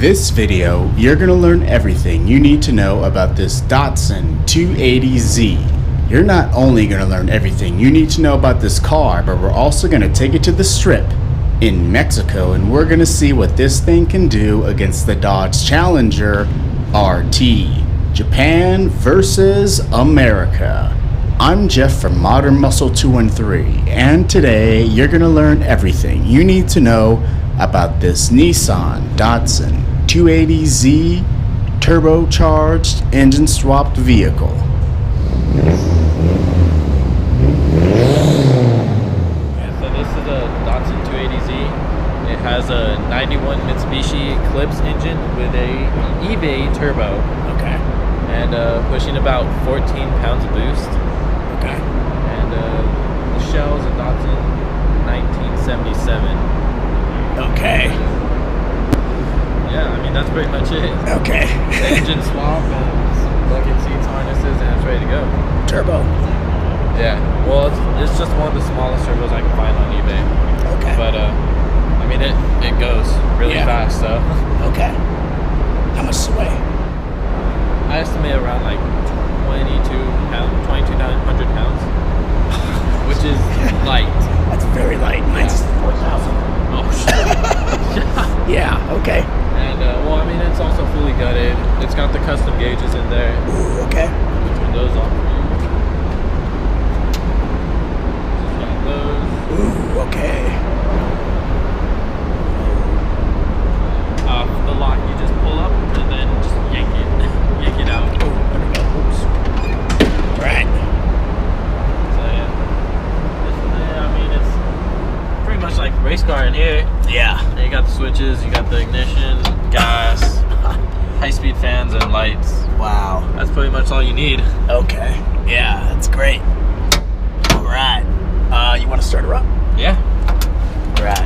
this video, you're going to learn everything you need to know about this Datsun 280z. You're not only going to learn everything you need to know about this car, but we're also going to take it to the strip in Mexico, and we're going to see what this thing can do against the Dodge Challenger RT. Japan versus America. I'm Jeff from Modern Muscle 213, and today you're going to learn everything you need to know about this Nissan Datsun 280z turbocharged engine swapped vehicle. So this is a Datsun 280z. It has a 91 Mitsubishi Eclipse engine with a eBay turbo. Okay. And pushing about 14 pounds of boost. Okay. And the shell's a Datsun 1977. Okay. Yeah, I mean, that's pretty much it. Okay. Engine swap and some bucket seats, harnesses, and it's ready to go. Turbo. Yeah. Well, it's just one of the smallest turbos I can find on eBay. Okay. But, I mean, it goes really fast, so. Okay. How much does it weigh? I estimate around like 2,200 pounds, which is light. That's very light. Mine's 4,000. Oh, shit. Yeah, okay. And, well, I mean, it's also fully gutted. It's got the custom gauges in there. Ooh, okay. Turn those on for you. Just got those. Ooh, okay. The lock, you just pull up and then just yank it out. Oh, there we go. Oops. All right. So, yeah. I mean, it's pretty much like a race car in here. Yeah. And you got the switches, you got the ignition, gas, high-speed fans, and lights. Wow. That's pretty much all you need. Okay. Yeah, that's great. All right. You want to start her up? Yeah. All right.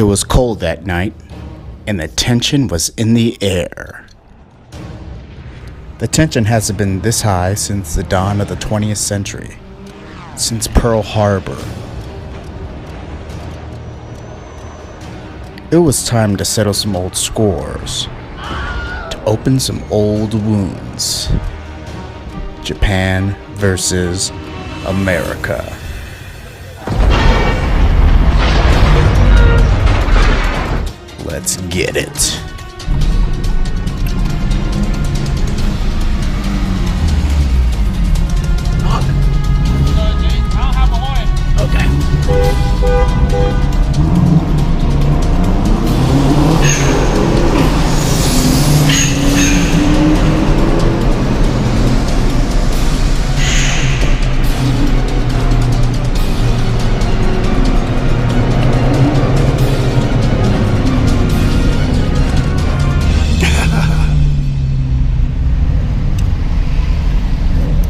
It was cold that night, and the tension was in the air. The tension hasn't been this high since the dawn of the 20th century, since Pearl Harbor. It was time to settle some old scores, to open some old wounds. Japan versus America. Let's get it. I'll have a horn. Okay.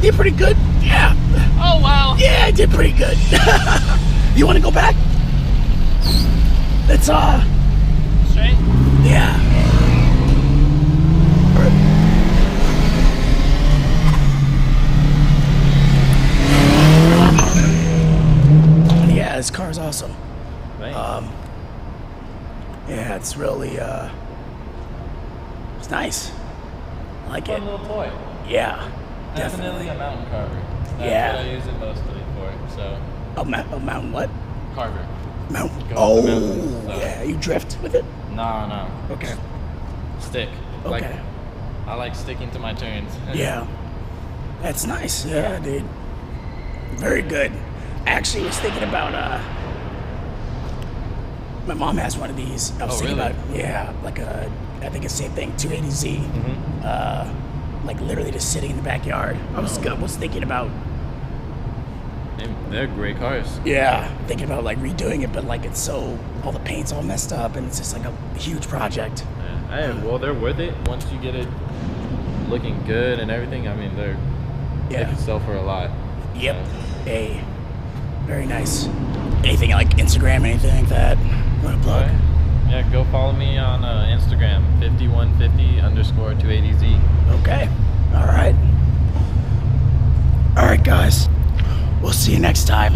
Did pretty good. Yeah. Oh, wow. Yeah, I did pretty good. You want to go back? Let's Straight? yeah. All right. Yeah, this car's awesome. Nice. Yeah, it's really it's nice. I like it. Fun little toy. Yeah. Definitely a mountain carver. That's Yeah. what I use it mostly for. So, A mountain what? carver. Mountain. Go Oh, up the mountain, so. yeah. You drift with it? No. Okay. Stick. Like, Okay. I like sticking to my turns. Yeah. That's nice. Yeah, dude. Very good. I actually was thinking about my mom has one of these. I was Oh, thinking really? about like I think it's the same thing, 280Z. Mm-hmm. Like literally just sitting in the backyard. I was thinking about They're great cars. thinking about like redoing it, but like it's so all the paint's all messed up and it's just like a huge project. Yeah. Well, they're worth it once you get it looking good and everything. I mean, they can sell for a lot. Yep. So. Hey, very nice. Anything like Instagram, anything like that? You want to plug? Right. Yeah, go follow me on Instagram, 5150_280z. Okay. All right. All right, guys. We'll see you next time.